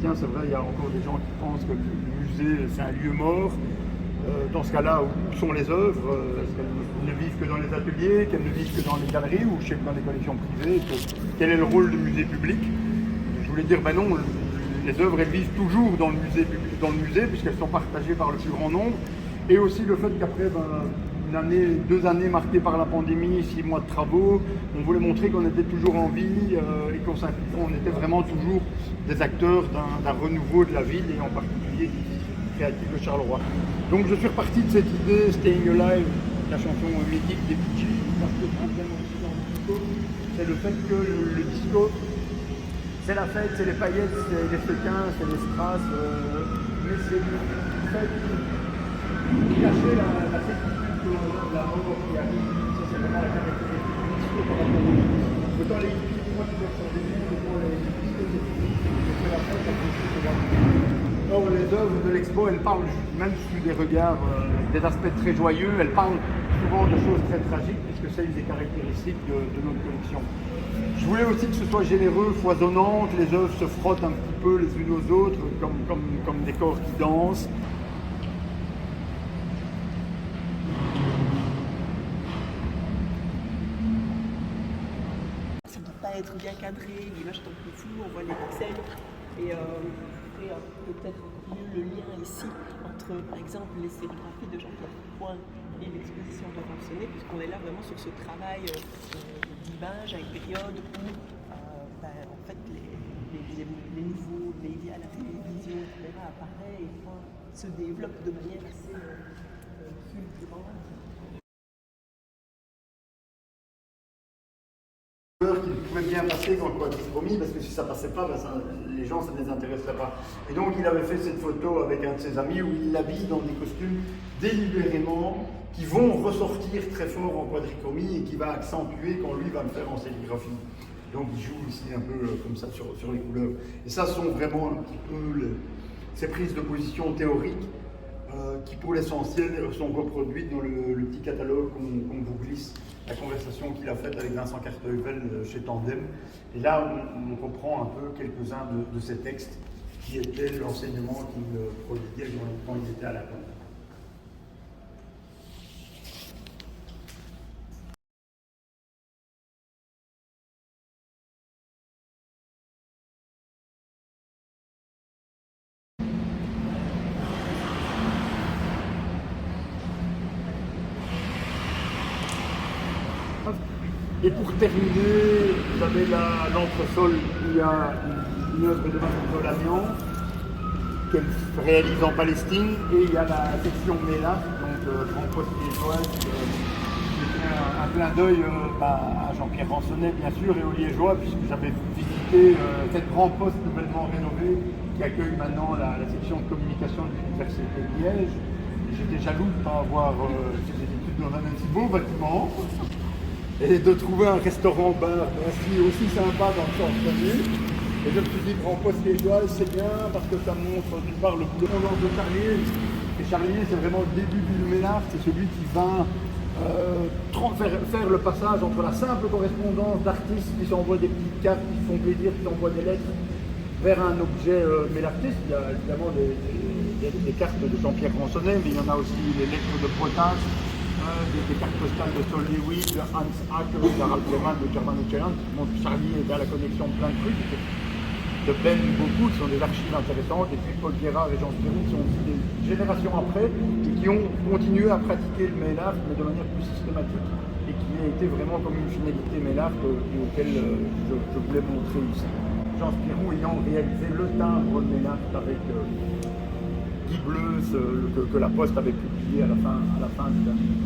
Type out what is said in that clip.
Tiens, c'est vrai, il y a encore des gens qui pensent que le musée, c'est un lieu mort. Dans ce cas-là, où sont les œuvres? Est-ce qu'elles ne vivent que dans les ateliers, qu'elles ne vivent que dans les galeries ou dans les collections privées? Quel est le rôle du musée public? Je voulais dire, ben non, les œuvres, elles vivent toujours dans le musée puisqu'elles sont partagées par le plus grand nombre. Et aussi le fait qu'après une année, 2 années marquées par la pandémie, 6 mois de travaux, on voulait montrer qu'on était toujours en vie et qu'on était vraiment toujours des acteurs d'un renouveau de la ville et en particulier du créatif de Charleroi. Donc je suis reparti de cette idée Staying Alive, la chanson mythique des Bee Gees, parce que le problème aussi dans le disco, c'est le fait que le disco, c'est la fête, c'est les paillettes, c'est les sequins, c'est les strass, mais c'est le fait de cacher la certitude de la mort qui arrive. Ça, c'est vraiment la caractéristique du disco par rapport aux hippies. Autant les hippies, pour moi, qui doivent changer de monde, autant les discos, c'est fini, c'est la fête, c'est. Or, les œuvres de l'expo, elles parlent, même sous des regards, des aspects très joyeux, elles parlent souvent de choses très tragiques, puisque c'est une des caractéristiques de notre collection. Je voulais aussi que ce soit généreux, foisonnant, que les œuvres se frottent un petit peu les unes aux autres, comme des corps qui dansent. Ça ne doit pas être bien cadré, l'image est un peu floue, on voit les pixels. Et peut-être mieux le lien ici entre, par exemple, les sérigraphies de Jean-Pierre Point et l'exposition de Ransonnet, puisqu'on est là vraiment sur ce travail d'image à une période où en fait, les nouveaux médias, la télévision, etc. apparaissent et se développent de manière assez fulgurante. Qu'il pouvait bien passer dans le quadrichromie, parce que si ça passait pas, les gens, ça ne les intéresserait pas. Et donc il avait fait cette photo avec un de ses amis où il l'habille dans des costumes délibérément qui vont ressortir très fort en quadrichromie et qui va accentuer quand lui va le faire en sérigraphie. Donc il joue ici un peu comme ça sur les couleurs. Et ça sont vraiment un petit peu ces prises de position théoriques qui pour l'essentiel sont reproduites dans le petit catalogue qu'on vous glisse, la conversation qu'il a faite avec Vincent Carteuvel chez Tandem. Et là, on comprend un peu quelques-uns de ces textes qui étaient l'enseignement qu'il prodiguait quand il était à la Tandem. Et pour terminer, vous avez l'entresol, il y a une œuvre de Vincent Lamian qu'elle réalise en Palestine, et il y a la section Méla, donc grand poste liégeois, qui fait un clin d'œil à Jean-Pierre Ransonnet bien sûr et aux Liégeois, puisque j'avais visité cette grand poste nouvellement rénovée qui accueille maintenant la section de communication de l'Université de Liège. J'étais jaloux de ne pas avoir fait des études dans un si beau bâtiment. Et de trouver un restaurant-bar aussi sympa dans le centre connu. Et je me suis dit, grand poste liégeois, c'est bien parce que ça montre d'une part le boulot de Charlier. Et Charlier, c'est vraiment le début du Ménard, c'est celui qui va faire le passage entre la simple correspondance d'artistes qui s'envoient des petites cartes, qui font plaisir, qui envoient des lettres, vers un objet mélartiste. Il y a évidemment des cartes de Jean-Pierre Ransonnet, mais il y en a aussi les lettres de Potage. Des cartes postales de Sol Lewis, de Hans Hack, de Harald Lehmann, de Germano Celland, qui montrent que Charlier est à la connexion de plein de trucs, de Ben beaucoup, qui sont des archives intéressantes, et puis Paul Guérard et Jean Spirou, qui sont aussi des générations après, et qui ont continué à pratiquer le mail art, mais de manière plus systématique, et qui a été vraiment comme une finalité mail art auquel je voulais montrer ici. Jean Spirou ayant réalisé le timbre de mail art avec Guy Bleus, que la Poste avait publié à la fin de l'année.